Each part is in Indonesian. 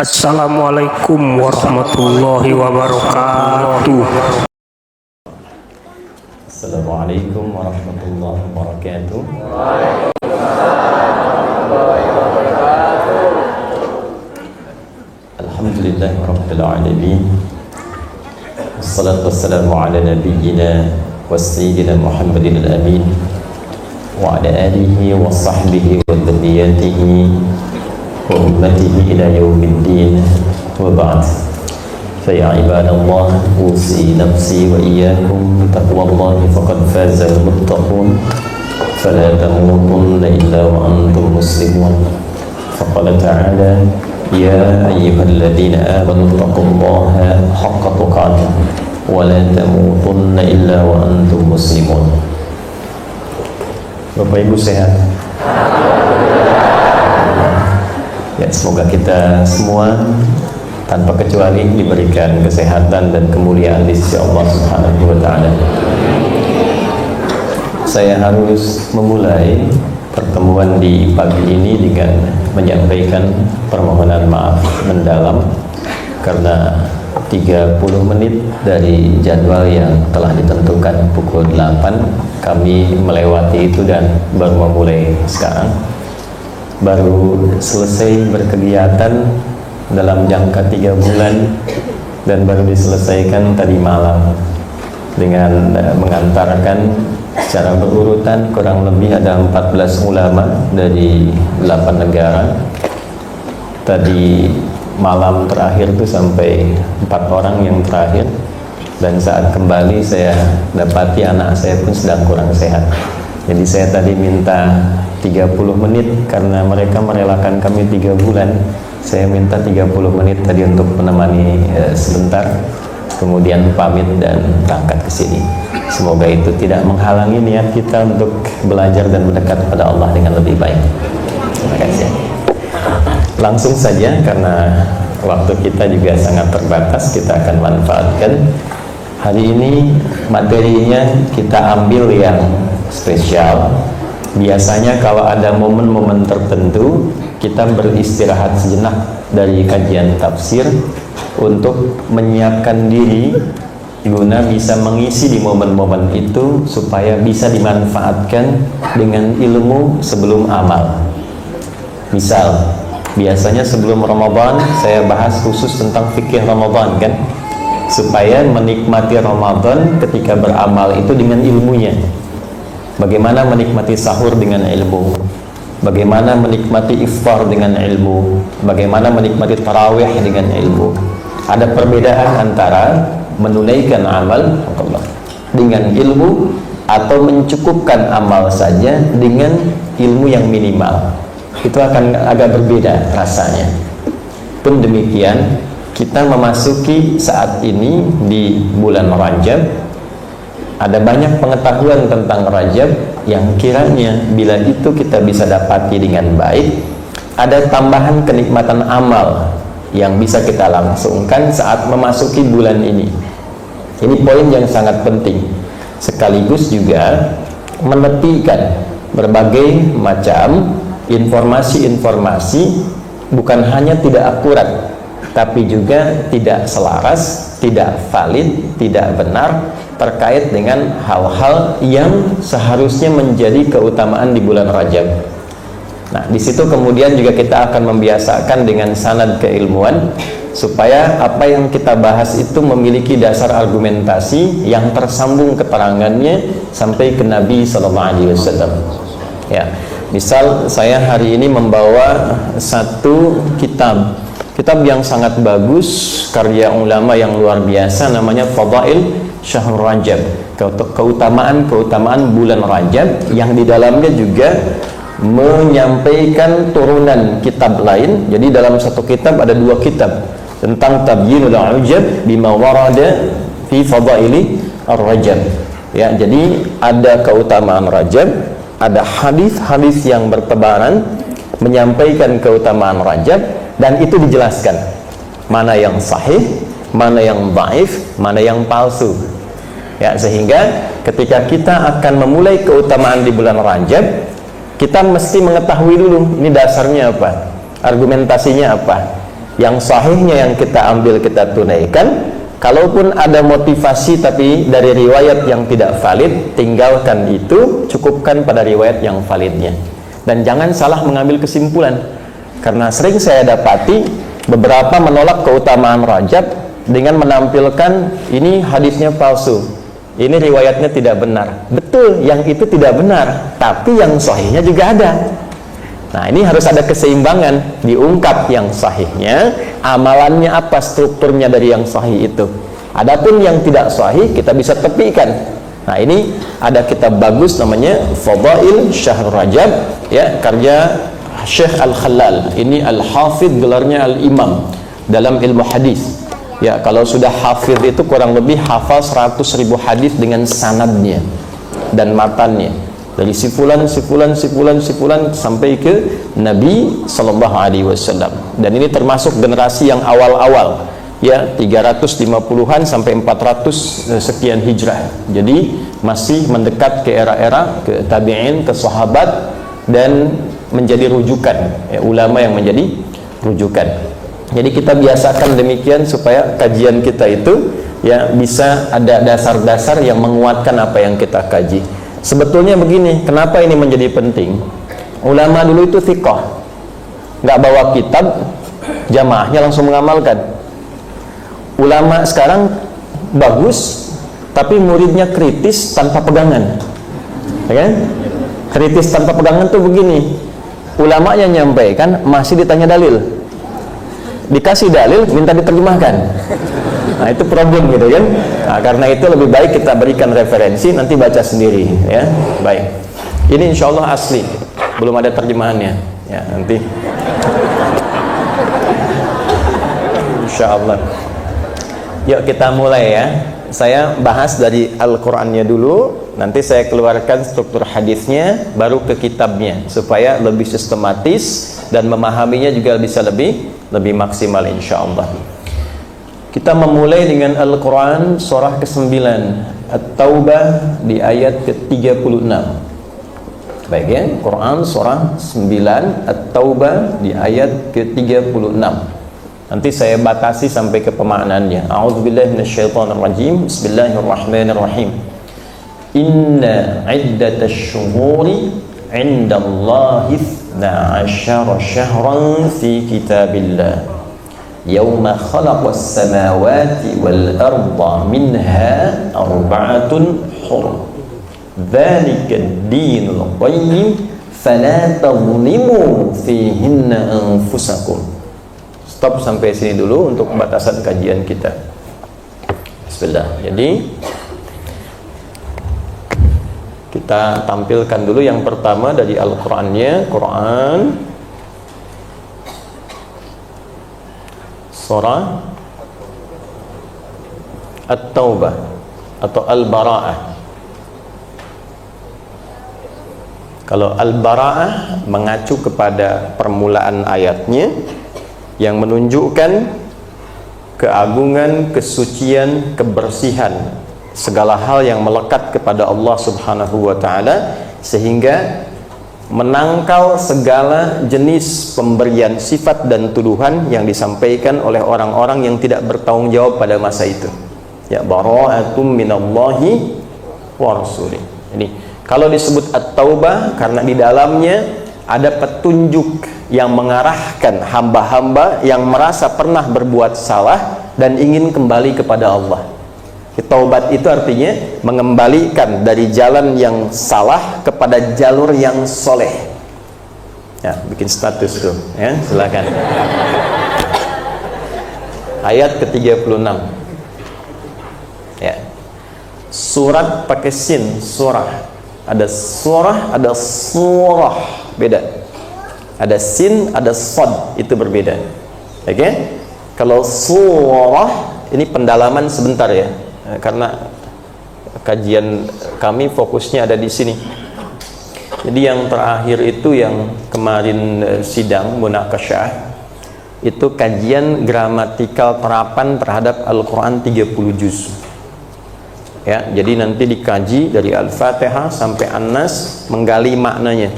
Assalamualaikum warahmatullahi wabarakatuh. Assalamualaikum warahmatullahi wabarakatuh. Alhamdulillah rabbil alamin. Wassalatu wassalamu ala nabiyyina wa sayyidina Muhammadin al-amin wa ala alihi wa sahbihi wa dhurriyyatihi wa ummatihi ila yaumiddin wa ba'd. Fa ya ibadallah, usi nafsi wa iyyakum bitaqwallahi faqad faza al-muttaqun fala tamutunna illa wa antum muslimun. Faqala ta'ala ya ayyuhalladzina amanu taqullaha haqqa tuqatih wa la tamutunna illa wa antum muslimun. Bapak Ibu sehat? Ya, semoga kita semua tanpa kecuali diberikan kesehatan dan kemuliaan di sisi Allah Subhanahu wa taala. Saya harus memulai pertemuan di pagi ini dengan menyampaikan permohonan maaf mendalam karena 30 menit dari jadwal yang telah ditentukan pukul 8 kami melewati itu dan baru memulai sekarang. Baru selesai berkegiatan dalam jangka 3 bulan dan baru diselesaikan tadi malam dengan mengantarkan secara berurutan kurang lebih ada 14 ulama dari 8 negara. Tadi malam terakhir itu sampai 4 orang yang terakhir, dan saat kembali saya dapati anak saya pun sedang kurang sehat. Jadi saya tadi minta 30 menit karena mereka merelakan kami 3 bulan. Saya minta 30 menit tadi untuk menemani sebentar, kemudian pamit dan berangkat ke sini. Semoga itu tidak menghalangi niat kita untuk belajar dan mendekat kepada Allah dengan lebih baik. Terima kasih. Langsung saja karena waktu kita juga sangat terbatas, kita akan manfaatkan. Hari ini materinya kita ambil yang spesial. Biasanya kalau ada momen-momen tertentu kita beristirahat sejenak dari kajian tafsir untuk menyiapkan diri guna bisa mengisi di momen-momen itu supaya bisa dimanfaatkan dengan ilmu sebelum amal. Misal, biasanya sebelum Ramadan saya bahas khusus tentang fikih Ramadan kan, supaya menikmati Ramadan ketika beramal itu dengan ilmunya. Bagaimana menikmati sahur dengan ilmu, bagaimana menikmati iftar dengan ilmu, bagaimana menikmati tarawih dengan ilmu. Ada perbedaan antara menunaikan amal dengan ilmu atau mencukupkan amal saja dengan ilmu yang minimal. Itu akan agak berbeda rasanya. Pun demikian, kita memasuki saat ini di bulan Rajab. Ada banyak pengetahuan tentang Rajab yang kiranya bila itu kita bisa dapati dengan baik, ada tambahan kenikmatan amal yang bisa kita langsungkan saat memasuki bulan ini. Ini poin yang sangat penting, sekaligus juga menepikan berbagai macam informasi-informasi bukan hanya tidak akurat, tapi juga tidak selaras, tidak valid, tidak benar terkait dengan hal-hal yang seharusnya menjadi keutamaan di bulan Rajab. Nah, di situ kemudian juga kita akan membiasakan dengan sanad keilmuan supaya apa yang kita bahas itu memiliki dasar argumentasi yang tersambung keterangannya sampai ke Nabi SAW. Ya, misal saya hari ini membawa satu kitab yang sangat bagus karya ulama yang luar biasa, namanya Fadail Syahrul Rajab, keutamaan bulan Rajab, yang di dalamnya juga menyampaikan turunan kitab lain. Jadi dalam satu kitab ada 2 kitab tentang Tabyinul Ujab bima warada fi Fadaili Ar-Rajab. Ya, jadi ada keutamaan Rajab, ada hadis-hadis yang bertebaran menyampaikan keutamaan Rajab, dan itu dijelaskan mana yang sahih, mana yang dhaif, mana yang palsu. Ya, sehingga ketika kita akan memulai keutamaan di bulan Rajab, kita mesti mengetahui dulu ini dasarnya apa, argumentasinya apa. Yang sahihnya yang kita ambil, kita tunaikan. Kalaupun ada motivasi tapi dari riwayat yang tidak valid, tinggalkan itu, cukupkan pada riwayat yang validnya. Dan jangan salah mengambil kesimpulan, karena sering saya dapati beberapa menolak keutamaan Rajab dengan menampilkan ini hadisnya palsu, ini riwayatnya tidak benar. Betul, yang itu tidak benar, tapi yang sahihnya juga ada. Nah, ini harus ada keseimbangan, diungkap yang sahihnya, amalannya apa, strukturnya dari yang sahih itu. Adapun yang tidak sahih kita bisa tepikan. Nah, ini ada kitab bagus namanya Fadail Syahr Rajab, ya, karya Syekh Al-Khalal. Ini Al-Hafidh, gelarnya Al-Imam dalam ilmu hadis. Ya, kalau sudah hafidh itu kurang lebih hafal 100.000 hadis dengan sanadnya dan matannya. Dari sifulan sampai ke Nabi Sallallahu Alaihi Wasallam. Dan ini termasuk generasi yang awal-awal, ya, 350-an sampai 400 sekian hijrah. Jadi masih mendekat ke era-era ke tabi'in, ke sahabat, dan menjadi rujukan, ya, ulama yang menjadi rujukan. Jadi kita biasakan demikian supaya kajian kita itu, ya, bisa ada dasar-dasar yang menguatkan apa yang kita kaji. Sebetulnya begini, kenapa ini menjadi penting? Ulama dulu itu thiqah, nggak bawa kitab, jamaahnya langsung mengamalkan. Ulama sekarang bagus, tapi muridnya kritis tanpa pegangan, ya kan? Kritis tanpa pegangan tuh begini, ulamanya nyampaikan, masih ditanya dalil, dikasih dalil, minta diterjemahkan. Nah, itu problem gitu kan. Nah, karena itu lebih baik kita berikan referensi, nanti baca sendiri, ya. Baik, ini insya Allah asli, belum ada terjemahannya, ya, nanti insya Allah. Yuk kita mulai, ya. Saya bahas dari Al-Qur'annya dulu, nanti saya keluarkan struktur hadisnya, baru ke kitabnya, supaya lebih sistematis dan memahaminya juga bisa lebih maksimal insya Allah. Kita memulai dengan Al-Quran surah ke-9 At-Taubah di ayat ke-36. Baik, ya, Quran surah 9 At-Taubah di ayat ke-36. Nanti saya batasi sampai ke pemaknaannya. A'udzubillahi minasyaitonirrajim. Bismillahirrahmanirrahim. Inna iddatash syuhuri 'indallahi 12 syahran fi kitabillah Yawma khalaqas samawati wal arda minha arba'atun hurum Dzalika ad-dinul qayyim fala tadhlimu fihinna anfusakum. Stop sampai sini dulu untuk batasan kajian kita. Bismillah. Jadi kita tampilkan dulu yang pertama dari Al-Qur'annya, Quran surah At-Taubah atau Al-Bara'ah. Kalau Al-Bara'ah mengacu kepada permulaan ayatnya yang menunjukkan keagungan, kesucian, kebersihan segala hal yang melekat kepada Allah Subhanahu wa taala, sehingga menangkal segala jenis pemberian sifat dan tuduhan yang disampaikan oleh orang-orang yang tidak bertanggung jawab pada masa itu. Ya, bara'atum minallahi wa rasulih. Ini kalau disebut At-Taubah karena di dalamnya ada petunjuk yang mengarahkan hamba-hamba yang merasa pernah berbuat salah dan ingin kembali kepada Allah. Taubat itu artinya mengembalikan dari jalan yang salah kepada jalur yang soleh. Ya, bikin status tuh, ya, silakan. Ayat ke-36. Ya. Surat pakai sin, surah. Ada surah, ada surah, beda. Ada sin, ada sad, itu berbeda. Oke? Okay? Kalau surah ini pendalaman sebentar, ya. Karena kajian kami fokusnya ada di sini. Jadi yang terakhir itu yang kemarin sidang munakasyah itu kajian gramatikal terapan terhadap Al-Quran 30 juz. Ya, jadi nanti dikaji dari Al-Fatihah sampai An-Nas, menggali maknanya.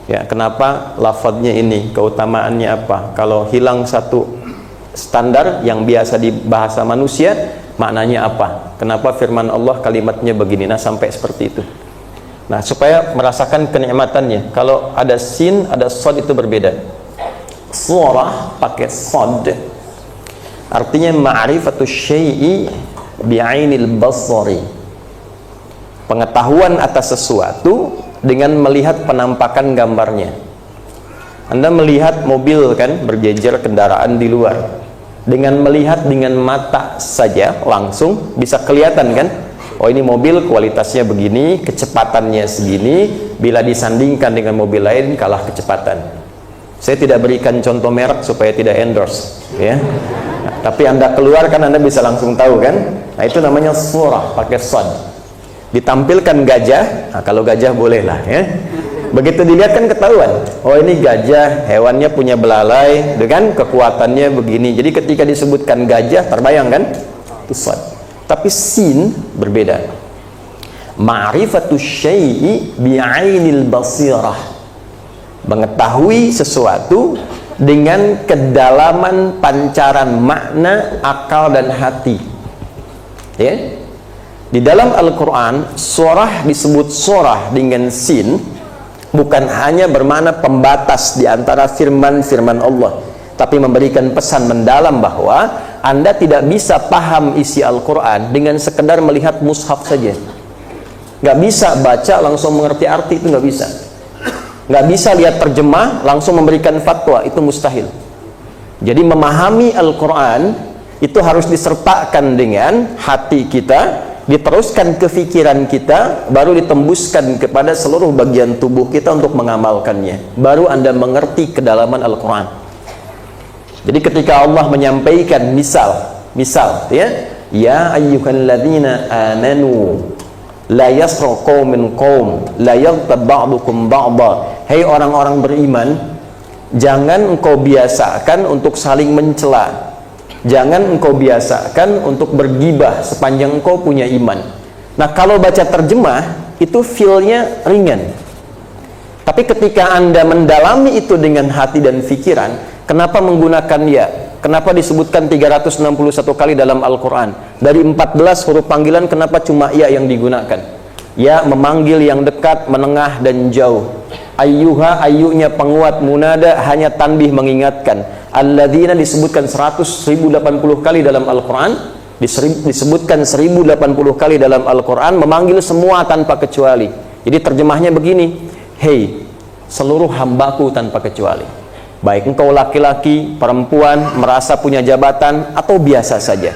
Ya, kenapa lafadznya ini, keutamaannya apa? Kalau hilang satu standar yang biasa di bahasa manusia, maknanya apa? Kenapa firman Allah kalimatnya begini? Nah, sampai seperti itu. Nah, supaya merasakan kenikmatannya. Kalau ada sin, ada sod itu berbeda. Surah pakai sod, artinya ma'rifatus syai'i bi'ainil basari. Pengetahuan atas sesuatu dengan melihat penampakan gambarnya. Anda melihat mobil kan, berjejer kendaraan di luar. Dengan melihat dengan mata saja langsung bisa kelihatan kan, oh ini mobil kualitasnya begini, kecepatannya segini, bila disandingkan dengan mobil lain kalah kecepatan. Saya tidak berikan contoh merek supaya tidak endorse ya. Nah, tapi Anda keluar kan, Anda bisa langsung tahu kan. Nah, itu namanya surah pakai sod. Ditampilkan gajah, nah, kalau gajah boleh lah ya. Begitu dilihat kan ketahuan, oh ini gajah, hewannya punya belalai dengan kekuatannya begini. Jadi ketika disebutkan gajah terbayang kan, itu sod. Tapi sin berbeda. Ma'rifatus syai'i bi'ainil basirah. Mengetahui sesuatu dengan kedalaman pancaran makna, akal dan hati. Ya. Di dalam Al-Quran, surah disebut surah dengan sin, bukan hanya bermakna pembatas di antara firman-firman Allah, tapi memberikan pesan mendalam bahwa Anda tidak bisa paham isi Al-Quran dengan sekedar melihat mushaf saja. Nggak bisa baca langsung mengerti arti, itu nggak bisa. Nggak bisa lihat terjemah langsung memberikan fatwa, itu mustahil. Jadi memahami Al-Quran itu harus disertakan dengan hati kita, diteruskan ke pikiran kita, baru ditembuskan kepada seluruh bagian tubuh kita untuk mengamalkannya. Baru Anda mengerti kedalaman Al-Quran. Jadi ketika Allah menyampaikan misal ya ayyuhalladzina amanu la yasra qaumin qaum la yaghtab ba'dukum ba'dha. Hei orang-orang beriman, jangan engkau biasakan untuk saling mencela. Jangan engkau biasakan untuk bergibah sepanjang engkau punya iman. Nah, kalau baca terjemah itu feel-nya ringan. Tapi ketika Anda mendalami itu dengan hati dan pikiran, kenapa menggunakan ya? Kenapa disebutkan 361 kali dalam Al-Quran? Dari 14 huruf panggilan, kenapa cuma ya yang digunakan? Ya memanggil yang dekat, menengah, dan jauh. Ayyuha, ayyunya penguat, munada hanya tanbih mengingatkan. Alladzina disebutkan 1080 kali dalam Al-Quran, disebutkan 1080 kali dalam Al-Quran, memanggil semua tanpa kecuali. Jadi terjemahnya begini, hei seluruh hambaku tanpa kecuali, baik engkau laki-laki, perempuan, merasa punya jabatan atau biasa saja,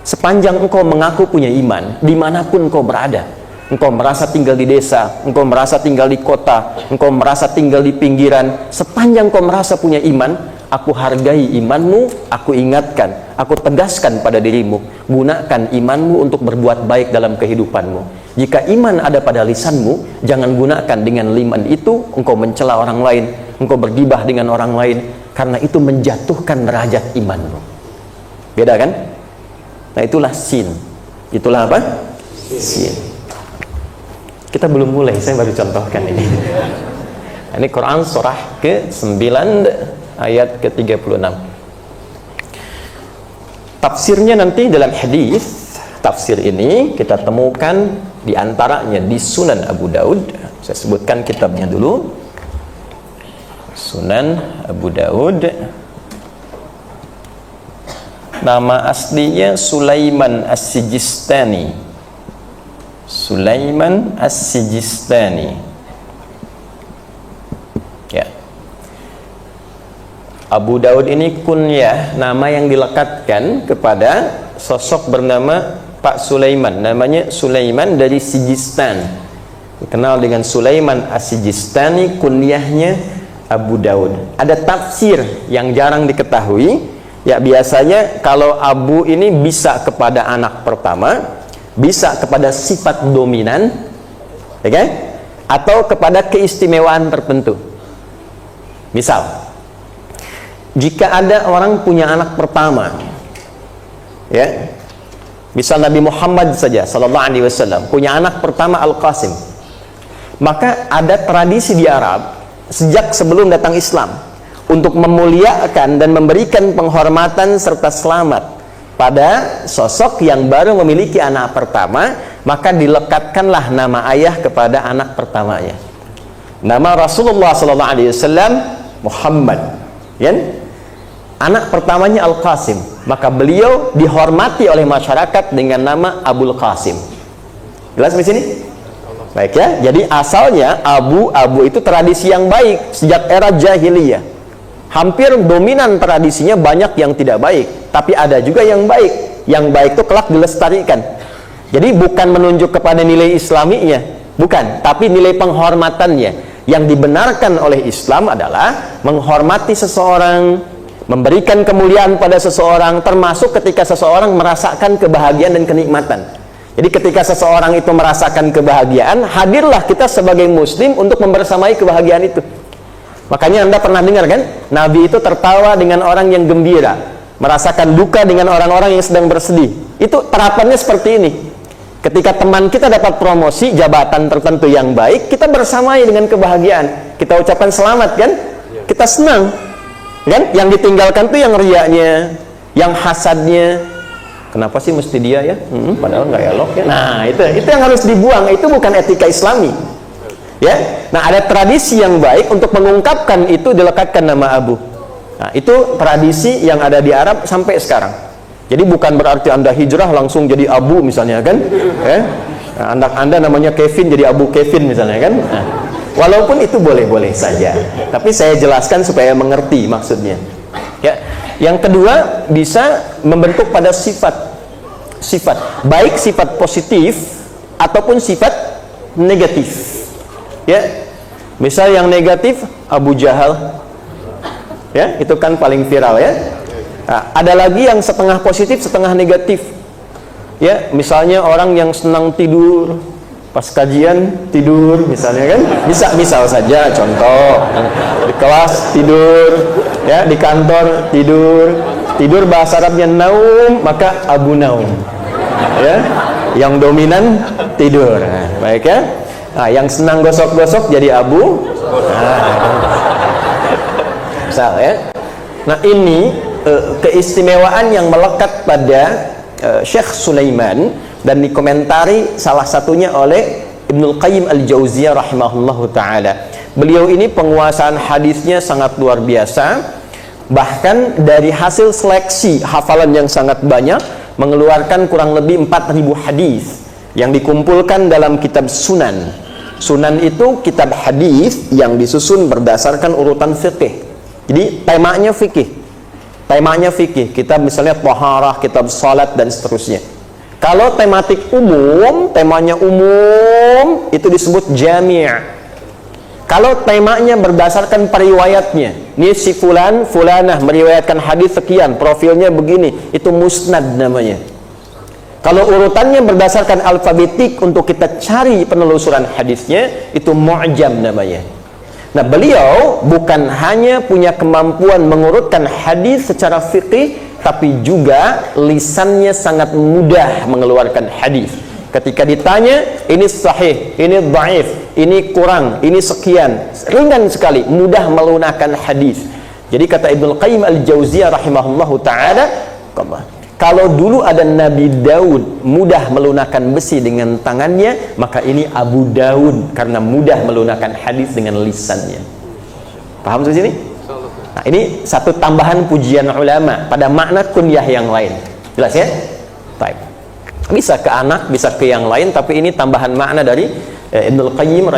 sepanjang engkau mengaku punya iman, dimanapun engkau berada, engkau merasa tinggal di desa, engkau merasa tinggal di kota, engkau merasa tinggal di pinggiran, sepanjang engkau merasa punya iman, aku hargai imanmu, aku ingatkan, aku tegaskan pada dirimu, gunakan imanmu untuk berbuat baik dalam kehidupanmu. Jika iman ada pada lisanmu, jangan gunakan dengan iman itu engkau mencela orang lain, engkau bergibah dengan orang lain, karena itu menjatuhkan derajat imanmu. Beda kan? Nah, itulah sin. Itulah apa? Sin. Kita belum mulai, saya baru contohkan ini. Ini Quran surah ke-9 ayat ke-36. Tafsirnya nanti dalam hadis. Tafsir ini kita temukan di antaranya di Sunan Abu Daud. Saya sebutkan kitabnya dulu. Sunan Abu Daud. Nama aslinya Sulaiman As-Sijistani. Sulaiman As-Sijistani. Ya. Abu Daud ini kunyah, nama yang dilekatkan kepada sosok bernama Pak Sulaiman. Namanya Sulaiman dari Sijistan. Dikenal dengan Sulaiman As-Sijistani, kunyahnya Abu Daud. Ada tafsir yang jarang diketahui. Ya, biasanya kalau Abu ini bisa kepada anak pertama, bisa kepada sifat dominan, ya kan? Atau kepada keistimewaan tertentu. Misal, jika ada orang punya anak pertama, ya, misal Nabi Muhammad saja sallallahu alaihi wasallam punya anak pertama Al-Qasim, maka ada tradisi di Arab sejak sebelum datang Islam, untuk memuliakan dan memberikan penghormatan serta selamat pada sosok yang baru memiliki anak pertama, maka dilekatkanlah nama ayah kepada anak pertamanya. Nama Rasulullah SAW Muhammad, ya? Anak pertamanya Al-Qasim, maka beliau dihormati oleh masyarakat dengan nama Abul Qasim. Jelas di sini? Baik ya. Jadi asalnya Abu itu tradisi yang baik sejak era jahiliyah. Hampir dominan tradisinya, banyak yang tidak baik, tapi ada juga yang baik. Yang baik itu kelak dilestarikan. Jadi bukan menunjuk kepada nilai islaminya, bukan, tapi nilai penghormatannya. Yang dibenarkan oleh Islam adalah menghormati seseorang, memberikan kemuliaan pada seseorang, termasuk ketika seseorang merasakan kebahagiaan dan kenikmatan. Jadi ketika seseorang itu merasakan kebahagiaan, hadirlah kita sebagai muslim untuk membersamai kebahagiaan itu. Makanya Anda pernah dengar kan, Nabi itu tertawa dengan orang yang gembira, merasakan duka dengan orang-orang yang sedang bersedih. Itu terapannya seperti ini. Ketika teman kita dapat promosi jabatan tertentu yang baik, kita bersamai dengan kebahagiaan, kita ucapkan selamat kan, kita senang kan. Yang ditinggalkan tuh yang riaknya, yang hasadnya. Kenapa sih mesti dia ya? Padahal nggak elok ya. Nah itu yang harus dibuang. Itu bukan etika Islami. Ya, nah ada tradisi yang baik untuk mengungkapkan itu, dilekatkan nama Abu. Nah, itu tradisi yang ada di Arab sampai sekarang. Jadi bukan berarti Anda hijrah langsung jadi Abu misalnya kan? Nah, anak Anda namanya Kevin jadi Abu Kevin misalnya kan? Nah, walaupun itu boleh-boleh saja, tapi saya jelaskan supaya mengerti maksudnya. Ya, yang kedua bisa membentuk pada sifat, baik sifat positif ataupun sifat negatif. Ya, misal yang negatif Abu Jahal, ya itu kan paling viral ya. Nah, ada lagi yang setengah positif setengah negatif. Ya, misalnya orang yang senang tidur pas kajian, tidur misalnya kan, misal saja contoh, di kelas tidur, ya di kantor tidur bahasa Arabnya naum, maka Abu Naum, ya yang dominan tidur. Nah, baik ya. Nah, yang senang gosok-gosok jadi Abu. Misal ya. Nah, ini keistimewaan yang melekat pada Syekh Sulaiman dan dikomentari salah satunya oleh Ibnul Qayyim Al-Jauziyah rahimahullahu taala. Beliau ini penguasaan hadisnya sangat luar biasa. Bahkan dari hasil seleksi hafalan yang sangat banyak, mengeluarkan kurang lebih 4.000 hadis yang dikumpulkan dalam kitab Sunan. Sunan itu kitab hadis yang disusun berdasarkan urutan fikih. Jadi temanya fikih. Kitab misalnya Thaharah, kitab salat dan seterusnya. Kalau tematik umum, temanya umum, itu disebut jami'. Kalau temanya berdasarkan periwayatnya, ini si fulan, fulanah meriwayatkan hadis sekian, profilnya begini, itu musnad namanya. Kalau urutannya berdasarkan alfabetik untuk kita cari penelusuran hadisnya, itu mu'jam namanya. Nah, beliau bukan hanya punya kemampuan mengurutkan hadis secara fikih, tapi juga lisannya sangat mudah mengeluarkan hadis. Ketika ditanya, ini sahih, ini dhaif, ini kurang, ini sekian, ringan sekali, mudah melunakkan hadis. Jadi kata Ibnul Qayyim Al-Jauziyah rahimahullahu taala, kalau dulu ada Nabi Daud mudah melunakkan besi dengan tangannya, maka ini Abu Daud karena mudah melunakkan hadis dengan lisannya. Paham di sini? Nah, ini satu tambahan pujian ulama pada makna kunyah yang lain. Jelas ya? Baik. Bisa ke anak, bisa ke yang lain, tapi ini tambahan makna dari Ibnul Qayyim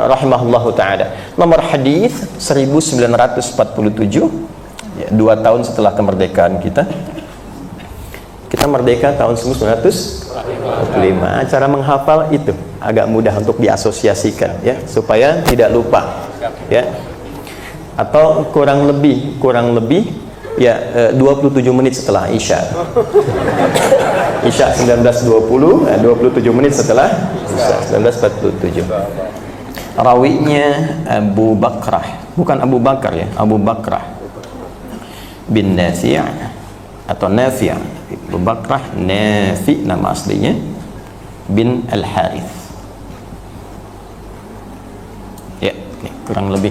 rahimahullahu taala. Nomor hadis 1947, ya, 2 tahun setelah kemerdekaan kita. Kita merdeka tahun 1945. Cara menghafal itu agak mudah untuk diasosiasikan ya, supaya tidak lupa ya. Atau kurang lebih ya 27 menit setelah Isya. Isya 1920, 27 menit setelah Isya 1947. Rawinya Abu Bakrah, bukan Abu Bakar ya, Abu Bakrah bin Nafi' atau Nafi'. Abu Bakrah Nafi' nama aslinya bin Al-Harith. Ya, kurang lebih.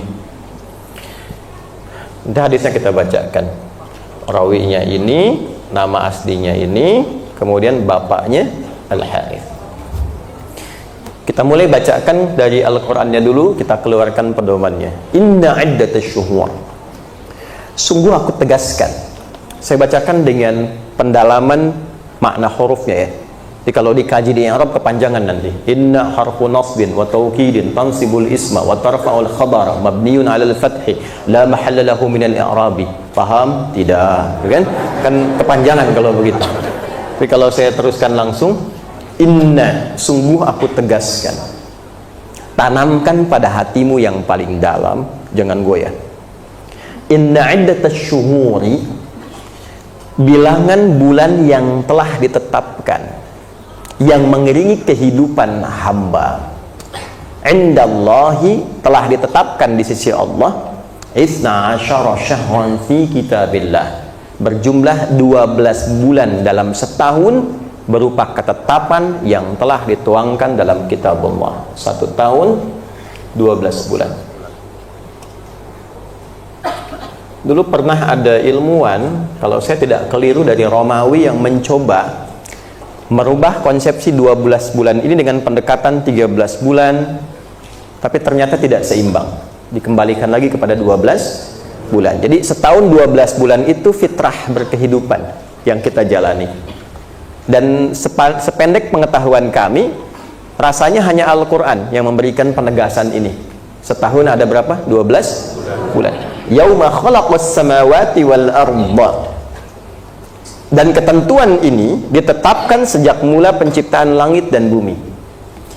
Nanti hadisnya kita bacakan. Rawinya ini, nama aslinya ini, kemudian bapaknya Al-Harith. Kita mulai bacakan dari Al-Qur'annya dulu, kita keluarkan pedomannya. Inna iddatash syuhur. Sungguh aku tegaskan. Saya bacakan dengan pendalaman makna hurufnya ya. Jadi kalau dikaji di Arab kepanjangan nanti. Inna harfu nasbin wa tawkidin tansibul isma wa tarfa'ul khabara mabniun 'alal fathi la mahalla lahu minal i'rabi. Paham? Tidak, kan? Kan kepanjangan kalau begitu. Tapi kalau saya teruskan langsung, inna, sungguh aku tegaskan. Tanamkan pada hatimu yang paling dalam, jangan goyah. Inna iddatash syuhuri, bilangan bulan yang telah ditetapkan, yang mengiringi kehidupan hamba, indallahi, telah ditetapkan di sisi Allah, isna asyara syahran fi kitabillah, berjumlah 12 bulan dalam setahun, berupa ketetapan yang telah dituangkan dalam kitabullah. 1 tahun 12 bulan. Dulu pernah ada ilmuwan, kalau saya tidak keliru, dari Romawi, yang mencoba merubah konsepsi 12 bulan ini dengan pendekatan 13 bulan, tapi ternyata tidak seimbang. Dikembalikan lagi kepada 12 bulan. Jadi setahun 12 bulan itu fitrah berkehidupan yang kita jalani. Dan sependek pengetahuan kami, rasanya hanya Al-Quran yang memberikan penegasan ini. Setahun ada berapa? 12 bulan. Yauma khalaqas samawati wal arda. Dan ketentuan ini ditetapkan sejak mula penciptaan langit dan bumi.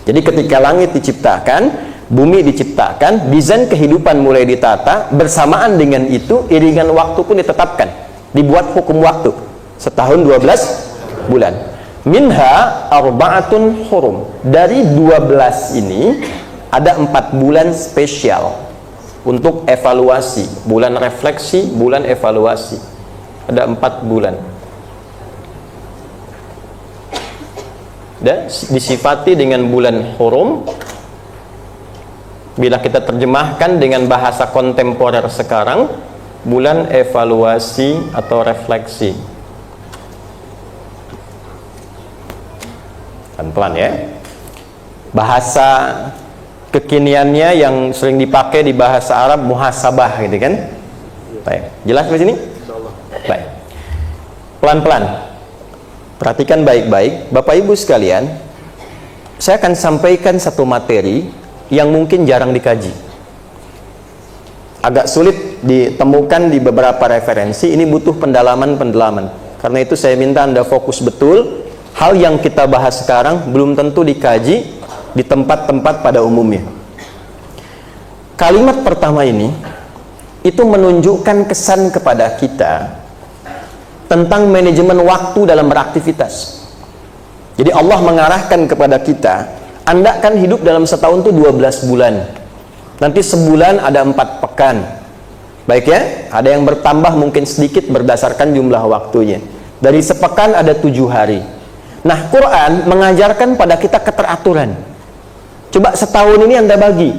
Jadi ketika langit diciptakan, bumi diciptakan, desain kehidupan mulai ditata, bersamaan dengan itu iringan waktu pun ditetapkan, dibuat hukum waktu. Setahun 12 bulan. Minha arba'atun hurum. Dari 12 ini ada 4 bulan spesial untuk evaluasi, bulan refleksi, bulan evaluasi. Ada 4 bulan. Dan disifati dengan bulan hurum. Bila kita terjemahkan dengan bahasa kontemporer sekarang, bulan evaluasi atau refleksi. Pelan-pelan ya. Bahasa kekiniannya yang sering dipakai di bahasa Arab, muhasabah gitu kan. Baik, jelas di sini? Baik. Pelan-pelan. Perhatikan baik-baik, Bapak Ibu sekalian. Saya akan sampaikan satu materi yang mungkin jarang dikaji, agak sulit ditemukan di beberapa referensi. Ini butuh pendalaman. Karena itu saya minta Anda fokus betul. Hal yang kita bahas sekarang belum tentu dikaji di tempat-tempat pada umumnya. Kalimat pertama ini itu menunjukkan kesan kepada kita tentang manajemen waktu dalam beraktivitas. Jadi Allah mengarahkan kepada kita, Anda kan hidup dalam setahun itu 12 bulan. Nanti sebulan ada 4 pekan. Baik ya, ada yang bertambah mungkin sedikit berdasarkan jumlah waktunya. Dari sepekan ada 7 hari. Nah, Quran mengajarkan pada kita keteraturan. Coba setahun ini Anda bagi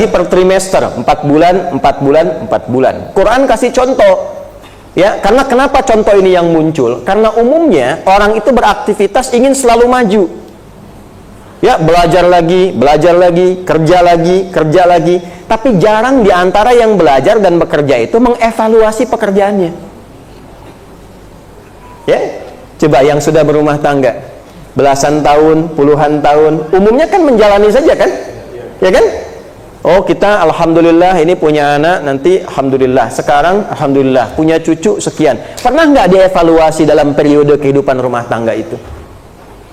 per trimester, 4 bulan, 4 bulan, 4 bulan. Quran kasih contoh. Ya, karena kenapa contoh ini yang muncul? Karena umumnya orang itu beraktivitas ingin selalu maju. Ya, belajar lagi, kerja lagi. Tapi jarang diantara yang belajar dan bekerja itu mengevaluasi pekerjaannya. Ya, coba yang sudah berumah tangga, belasan tahun, puluhan tahun, umumnya kan menjalani saja kan? Ya kan? Oh, kita alhamdulillah ini punya anak, nanti alhamdulillah, sekarang alhamdulillah punya cucu sekian. Pernah nggak dievaluasi dalam periode kehidupan rumah tangga itu?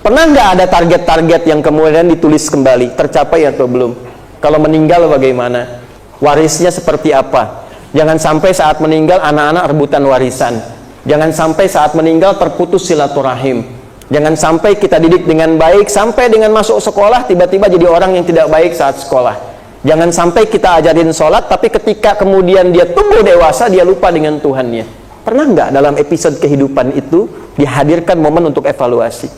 Pernah nggak ada target-target yang kemudian ditulis kembali, tercapai atau belum? Kalau meninggal bagaimana? Warisnya seperti apa? Jangan sampai saat meninggal anak-anak rebutan warisan. Jangan sampai saat meninggal terputus silaturahim. Jangan sampai kita didik dengan baik, sampai dengan masuk sekolah tiba-tiba jadi orang yang tidak baik saat sekolah. Jangan sampai kita ajarin sholat, tapi ketika kemudian dia tumbuh dewasa, dia lupa dengan Tuhannya. Pernah nggak dalam episode kehidupan itu dihadirkan momen untuk evaluasi?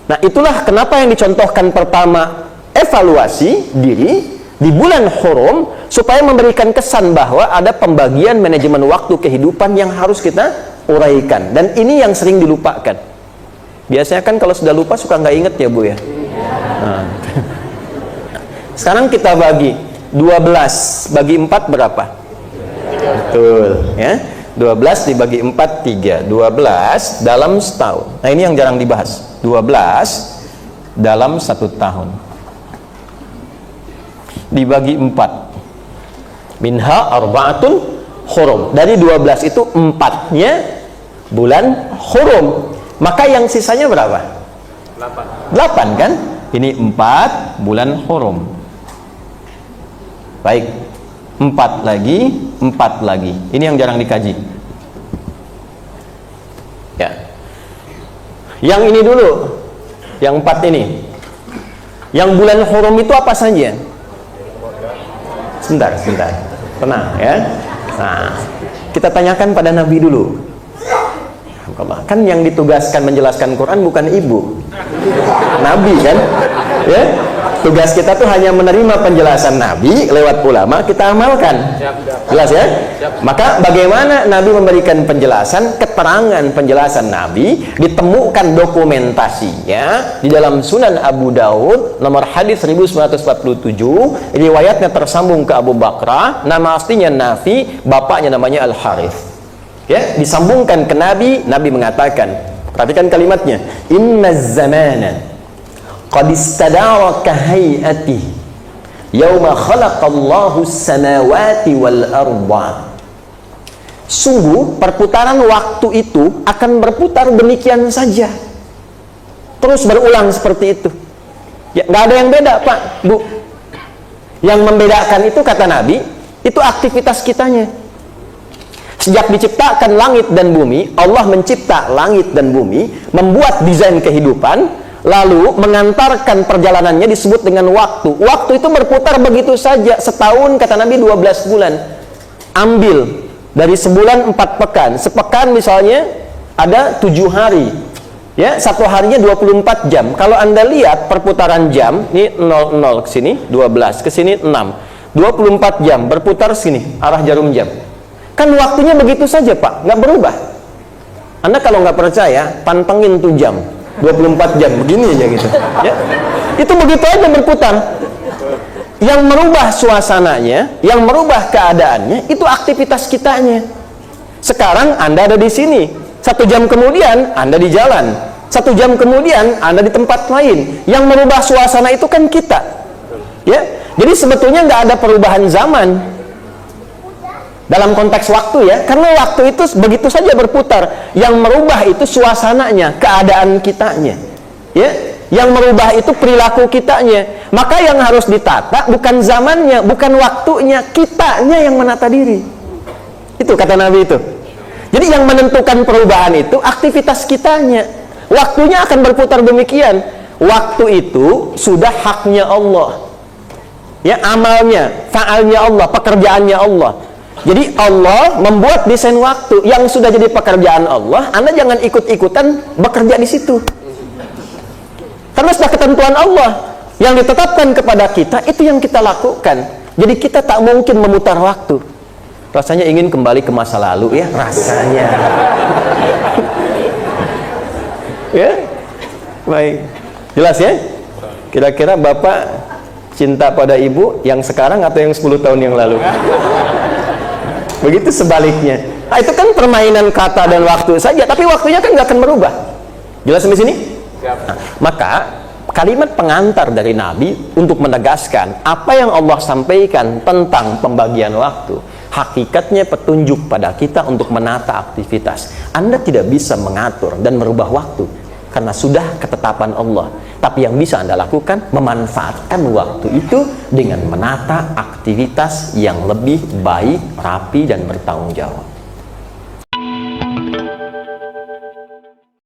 Nah, itulah kenapa yang dicontohkan pertama, evaluasi diri di bulan Hurum, supaya memberikan kesan bahwa ada pembagian manajemen waktu kehidupan yang harus kita uraikan. Dan ini yang sering dilupakan. Biasanya kan kalau sudah lupa suka nggak inget ya Bu ya. Nah. Sekarang kita bagi 12 bagi 4 berapa? Betul ya. 12 dibagi 4 3. 12 dalam setahun. Nah ini yang jarang dibahas. 12 dalam 1 tahun dibagi 4. Minha arba'atun hurum. Dari 12 itu 4-nya bulan hurum. Maka yang sisanya berapa? 8 kan? Ini 4 bulan hurum. Baik. 4 lagi, 4 lagi. Ini yang jarang dikaji. Ya. Yang ini dulu. Yang 4 ini. Yang bulan hurum itu apa saja? Sebentar. Tenang ya. Nah, kita tanyakan pada Nabi dulu. Kan yang ditugaskan menjelaskan Quran bukan ibu, Nabi kan? Ya, tugas kita tuh hanya menerima penjelasan Nabi lewat ulama, kita amalkan. Jelas ya? Maka bagaimana Nabi memberikan penjelasan, keterangan penjelasan Nabi, ditemukan dokumentasinya di dalam Sunan Abu Daud nomor hadis 1947, riwayatnya tersambung ke Abu Bakrah, nama aslinya Nafi, bapaknya namanya Al-Harith. Ya, disambungkan ke Nabi, Nabi mengatakan, perhatikan kalimatnya, inna zamana qad istadara ka hayati yauma khalaqallahu as-samawati wal arda. Sungguh perputaran waktu itu akan berputar demikian saja, terus berulang seperti itu. Ya, nggak ada yang beda Pak, Bu. Yang membedakan itu kata Nabi, itu aktivitas kitanya. Sejak diciptakan langit dan bumi, Allah mencipta langit dan bumi, membuat desain kehidupan, lalu mengantarkan perjalanannya disebut dengan waktu. Waktu itu berputar begitu saja, setahun kata Nabi 12 bulan. Ambil dari sebulan 4 pekan, sepekan misalnya ada 7 hari, ya, satu harinya 24 jam. Kalau Anda lihat perputaran jam, ini 00 ke sini, 12 ke sini 6, 24 jam berputar sini arah jarum jam. Kan waktunya begitu saja Pak, nggak berubah. Anda kalau nggak percaya, pantengin tuh jam 24 jam begini aja gitu ya. Itu begitu aja berputar. Yang merubah suasananya, yang merubah keadaannya, itu aktivitas kitanya. Sekarang Anda ada di sini, 1 jam kemudian Anda di jalan, 1 jam kemudian Anda di tempat lain. Yang merubah suasana itu kan kita ya. Jadi sebetulnya nggak ada perubahan zaman dalam konteks waktu ya, karena waktu itu begitu saja berputar. Yang merubah itu suasananya, keadaan kitanya ya. Yang merubah itu perilaku kitanya. Maka yang harus ditata bukan zamannya, bukan waktunya, kitanya yang menata diri. Itu kata Nabi itu. Jadi yang menentukan perubahan itu aktivitas kitanya. Waktunya akan berputar demikian. Waktu itu sudah haknya Allah ya, amalnya, fa'alnya Allah, pekerjaannya Allah. Jadi Allah membuat desain waktu yang sudah jadi pekerjaan Allah. Anda jangan ikut-ikutan bekerja di situ, karena sudah ketentuan Allah yang ditetapkan kepada kita, itu yang kita lakukan. Jadi kita tak mungkin memutar waktu. Rasanya ingin kembali ke masa lalu ya, rasanya. Ya, baik, jelas ya. Kira-kira Bapak cinta pada ibu yang sekarang atau yang 10 tahun yang lalu? Begitu sebaliknya. Nah, itu kan permainan kata dan waktu saja, tapi waktunya kan nggak akan berubah. Jelas sampai sini? Nah, maka kalimat pengantar dari Nabi untuk menegaskan apa yang Allah sampaikan tentang pembagian waktu, hakikatnya petunjuk pada kita untuk menata aktivitas. Anda tidak bisa mengatur dan merubah waktu karena sudah ketetapan Allah. Tapi yang bisa Anda lakukan, memanfaatkan waktu itu dengan menata aktivitas yang lebih baik, rapi, dan bertanggung jawab.